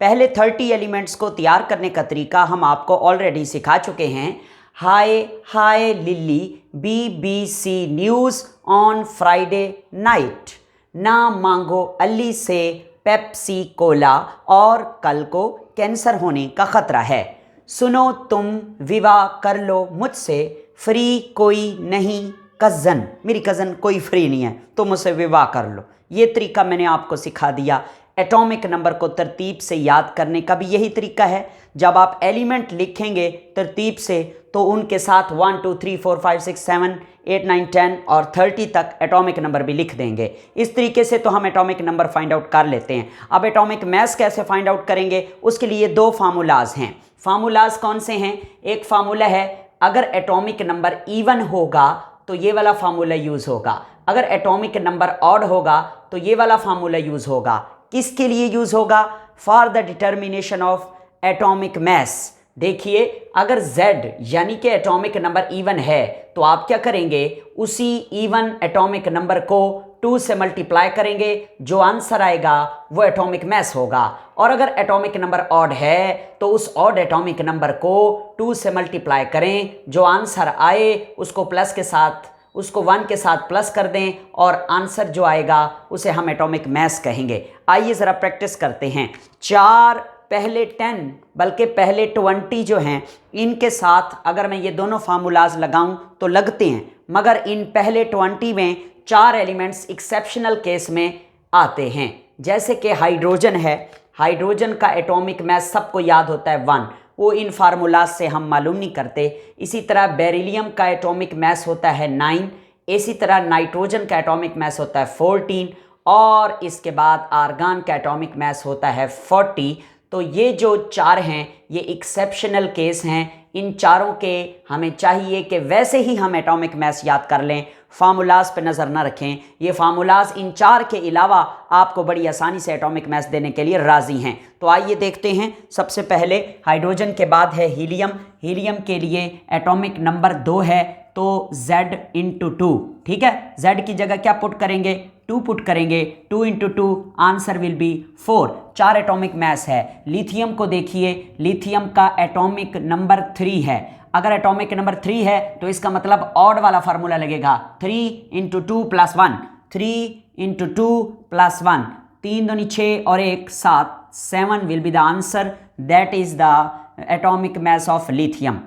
पहले 30 एलिमेंट्स को तैयार करने का तरीका हम आपको ऑलरेडी सिखा चुके हैं। Hi hi Lily BBC news on Friday night, ना मांगो अली से पेप्सी कोला और कल को कैंसर होने का खतरा है। सुनो तुम विवाह कर लो मुझसे, फ्री कोई नहीं कज़न, मेरी कज़न कोई फ्री नहीं है, तुम मुझसे विवाह कर लो। ये तरीका मैंने आपको सिखा दिया। एटॉमिक नंबर को तरतीब से याद करने का भी यही तरीका है। जब आप एलिमेंट लिखेंगे तरतीब से तो उनके साथ 1 2 3 4 5 6 7 8 9 10 और 30 तक एटॉमिक नंबर भी लिख देंगे। इस तरीके से तो हम एटॉमिक नंबर फाइंड आउट कर लेते हैं। अब एटॉमिक मास कैसे फाइंड आउट करेंगे, उसके लिए दो फार्मूलाज हैं। फार्मूलाज कौन से हैं? एक फार्मूला है अगर एटॉमिक नंबर इवन होगा तो ये वाला फार्मूला यूज़ होगा, अगर एटॉमिक नंबर ऑड होगा तो ये वाला फार्मूला यूज़ होगा। किसके लिए यूज़ होगा? For the determination of atomic mass. देखिए अगर Z यानी कि एटॉमिक नंबर इवन है तो आप क्या करेंगे, उसी इवन एटॉमिक नंबर को 2 से मल्टीप्लाई करेंगे, जो आंसर आएगा वो एटॉमिक मास होगा। और अगर एटॉमिक नंबर ऑड है तो उस ऑड एटॉमिक नंबर को 2 से मल्टीप्लाई करें, जो आंसर आए उसको प्लस के साथ, उसको 1 के साथ प्लस कर दें और आंसर जो आएगा उसे हम एटॉमिक मास कहेंगे। आइए ज़रा प्रैक्टिस करते हैं। 4 पहले 10 बल्कि पहले 20 जो हैं इनके साथ अगर मैं ये दोनों फार्मूलाज लगाऊं तो लगते हैं, मगर इन पहले 20 में 4 एलिमेंट्स एक्सेप्शनल केस में आते हैं। जैसे कि हाइड्रोजन है, हाइड्रोजन का एटॉमिक मास सबको याद होता है 1, वो इन फार्मूलाज से हम मालूम नहीं करते। इसी तरह बेरिलियम का एटॉमिक मास होता है 9, इसी तरह नाइट्रोजन का एटॉमिक मास होता है 14 और इसके बाद आर्गन का एटॉमिक मास होता है 40। तो ये जो 4 हैं ये एक्सेप्शनल केस हैं। इन चारों के हमें चाहिए कि वैसे ही हम एटॉमिक मास याद कर लें, फार्मूलाज पे नज़र ना रखें। ये फार्मूलाज इन 4 के अलावा आपको बड़ी आसानी से एटॉमिक मास देने के लिए राज़ी हैं। तो आइए देखते हैं। सबसे पहले हाइड्रोजन के बाद है हीलियम। हीलियम के लिए एटॉमिक नंबर 2 है तो Z × 2, ठीक है। Z की जगह क्या पुट करेंगे? 2 पुट करेंगे। 2 × 2 answer will be 4। 4 atomic mass है। लिथियम को देखिए, लिथियम का एटॉमिक नंबर 3 है। अगर एटॉमिक नंबर 3 है तो इसका मतलब ऑड वाला फार्मूला लगेगा, 3 × 2 + 1, 3 × 2 + 1, 3 दूनी 6 और 1 7, 7 will be the answer. That is the atomic mass of lithium.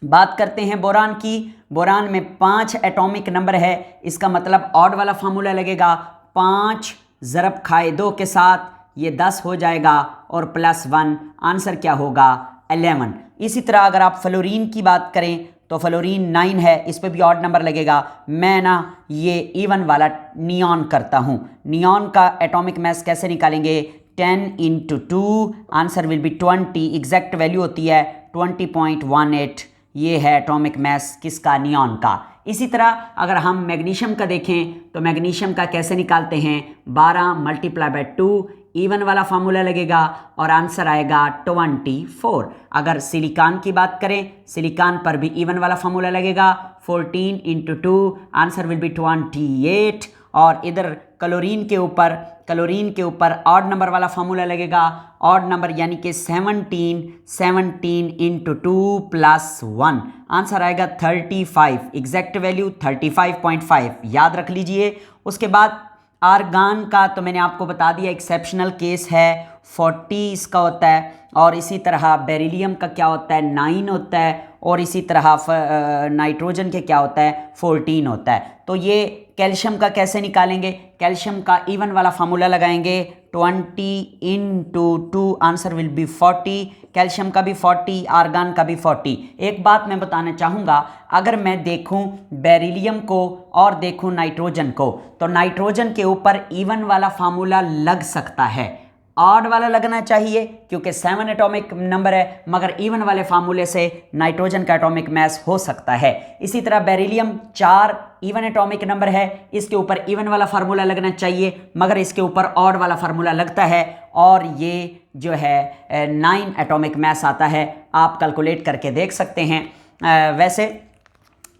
बात करते हैं बोरान की। बोरान में 5 एटॉमिक नंबर है, इसका मतलब ऑड वाला फार्मूला लगेगा। 5 ज़रब खाए 2 के साथ ये 10 हो जाएगा और +1, आंसर क्या होगा? 11। इसी तरह अगर आप फ्लोरीन की बात करें तो फ्लोरीन 9 है, इस पर भी ऑड नंबर लगेगा। मैं ना ये इवन वाला नियॉन करता हूँ। नियॉन का एटॉमिक मास कैसे निकालेंगे? 10 × 2 answer will be 20। Exact value होती है 20.18। ये है एटॉमिक मास किसका? नियॉन का। इसी तरह अगर हम मैग्नीशियम का देखें तो मैग्नीशियम का कैसे निकालते हैं? 12 × 2 इवन वाला फार्मूला लगेगा और आंसर आएगा 24। अगर सिलिकॉन की बात करें, सिलिकॉन पर भी इवन वाला फार्मूला लगेगा। 14 × 2 आंसर विल बी 28। और इधर क्लोरीन के ऊपर ऑड नंबर वाला फार्मूला लगेगा। ऑड नंबर यानी कि 17 × 2 + 1, आंसर आएगा 35। एग्जैक्ट वैल्यू 35.5 याद रख लीजिए। उसके बाद आर्गन का तो मैंने आपको बता दिया एक्सेप्शनल केस है, 40 इसका होता है। और इसी तरह बेरिलियम का क्या होता है? 9 होता है। और इसी तरह नाइट्रोजन के क्या होता है? 14 होता है। तो ये कैल्शियम का कैसे निकालेंगे? कैल्शियम का इवन वाला फार्मूला लगाएंगे। 20 × 2 आंसर विल बी 40। कैल्शियम का भी 40, आर्गन का भी 40। एक बात मैं बताना चाहूँगा, अगर मैं देखूँ बेरिलियम को और देखूँ नाइट्रोजन को, तो नाइट्रोजन के ऊपर इवन वाला फार्मूला लग सकता है, ऑड वाला लगना चाहिए क्योंकि 7 एटॉमिक नंबर है, मगर इवन वाले फार्मूले से नाइट्रोजन का एटॉमिक मास हो सकता है। इसी तरह बेरिलियम 4 इवन एटॉमिक नंबर है, इसके ऊपर इवन वाला फार्मूला लगना चाहिए, मगर इसके ऊपर ऑड वाला फार्मूला लगता है और ये जो है 9 एटॉमिक मास आता है। आप कैलकुलेट करके देख सकते हैं। वैसे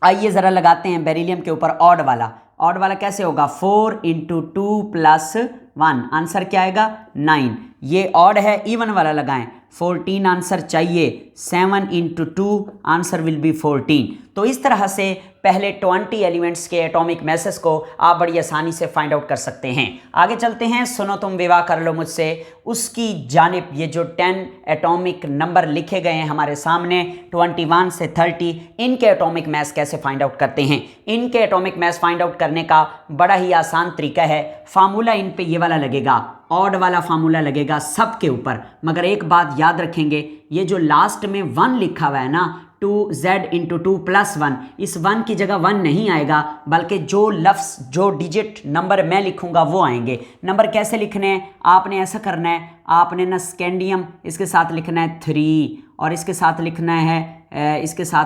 आइए ज़रा लगाते हैं बेरिलियम के ऊपर ऑड वाला। ऑड वाला कैसे होगा? 4 × 2 + 1, आंसर क्या आएगा? 9। ये ऑड है, इवन वाला लगाएं, 14 आंसर चाहिए, 7 इंटू 2 आंसर विल बी 14। तो इस तरह से पहले 20 एलिमेंट्स के एटॉमिक मैसेस को आप बड़ी आसानी से फाइंड आउट कर सकते हैं। आगे चलते हैं, सुनो तुम विवाह कर लो मुझसे, उसकी जानिब ये जो 10 एटॉमिक नंबर लिखे गए हैं हमारे सामने 21 से 30, इनके एटॉमिक मैस कैसे फाइंड आउट करते हैं। इनके एटॉमिक मैस फाइंड आउट करने का बड़ा ही आसान तरीका है। फार्मूला इन पे ये वाला लगेगा, ऑड वाला फार्मूला लगेगा सब के ऊपर, मगर एक बात याद रखेंगे, ये जो लास्ट में 1 लिखा हुआ है ना, 2z इंटू 2 प्लस 1, इस 1 की जगह 1 नहीं आएगा, बल्कि जो लफ्ज़ जो डिजिट नंबर मैं लिखूंगा वो आएंगे। नंबर कैसे लिखने हैं, आपने ऐसा करना है, आपने ना स्कैंडियम इसके साथ लिखना है 3, और इसके साथ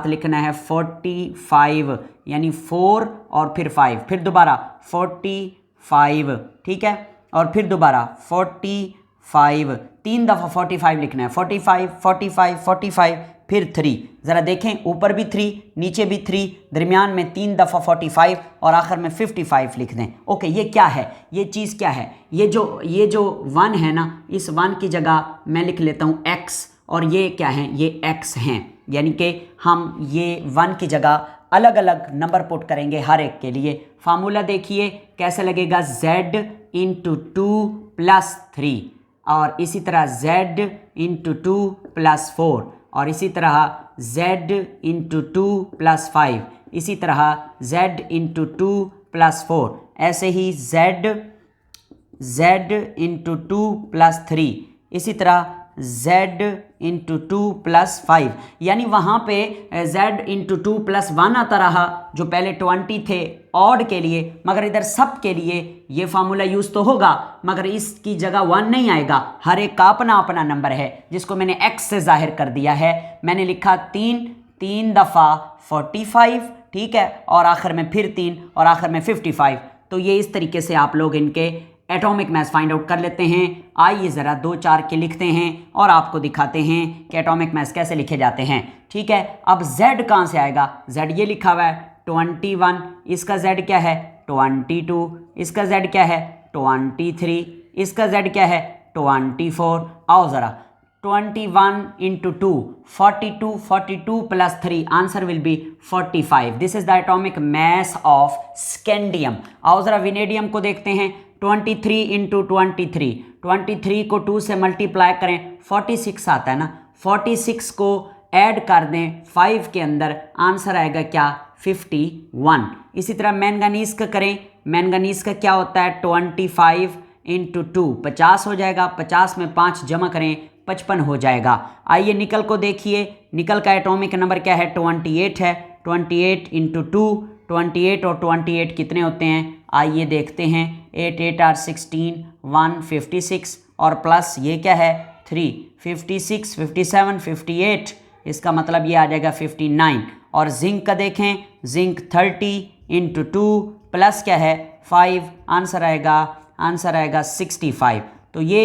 लिखना है 45, यानी 4 और फिर 5, फिर दोबारा 45, ठीक है, और फिर दोबारा 45, 3 दफ़ा 45 लिखना है, 45, 45, 45, फिर 3। ज़रा देखें, ऊपर भी 3, नीचे भी 3, दरमियान में 3 दफ़ा 45 और आखिर में 55 लिख दें। ओके, ये क्या है, ये चीज़ क्या है, ये जो 1 है ना, इस 1 की जगह मैं लिख लेता हूँ x, और ये क्या है, ये x हैं, यानी कि हम ये 1 की जगह अलग अलग नंबर पुट करेंगे हर एक के लिए। फार्मूला देखिए कैसे लगेगा, z इंटू 2 प्लस 3, और इसी तरह z इंटू 2 प्लस 4, और इसी तरह z इंटू 2 प्लस 5, इसी तरह z इंटू 2 प्लस 4, ऐसे ही z इंटू 2 प्लस 3, इसी तरह z इंटू 2 प्लस 5, यानी वहाँ पे z इंटू 2 प्लस 1 आता रहा जो पहले 20 थे ऑड के लिए, मगर इधर सब के लिए ये फार्मूला यूज़ तो होगा, मगर इसकी जगह 1 नहीं आएगा। हर एक का अपना अपना नंबर है जिसको मैंने x से जाहिर कर दिया है। मैंने लिखा 3 दफ़ा 45, ठीक है, और आखिर में फिर 3 और आखिर में 55। तो ये इस तरीके से आप लोग इनके एटॉमिक मैस फाइंड आउट कर लेते हैं। आइए ज़रा 2-4 के लिखते हैं और आपको दिखाते हैं कि एटॉमिक मैस कैसे लिखे जाते हैं। ठीक है, अब z कहाँ से आएगा, z ये लिखा हुआ है 21, इसका z क्या है 22, इसका z क्या है 23, इसका z क्या है 24। आओ ज़रा 21 into 2 42 plus 3 answer will be 45। This is the atomic mass of scandium. आओ ज़रा विनेडियम को देखते हैं। 23 इंटू 23 को 2 से मल्टीप्लाई करें 46 आता है ना, 46 को ऐड कर दें 5 के अंदर, आंसर आएगा क्या 51। इसी तरह मैंगनीज का करें, मैंगनीज का क्या होता है 25 इंटू 2 50 हो जाएगा, 50 में 5 जमा करें 55 हो जाएगा। आइए निकल को देखिए, निकल का एटॉमिक नंबर क्या है 28 है, 28 इंटू 2, 28 और 28 कितने होते हैं आइए देखते हैं, 8 8 आर 16 156 और प्लस ये क्या है 3 56 57 58, इसका मतलब ये आ जाएगा 59। और जिंक का देखें, जिंक 30 इंटू 2 प्लस क्या है 5, आंसर आएगा 65। तो ये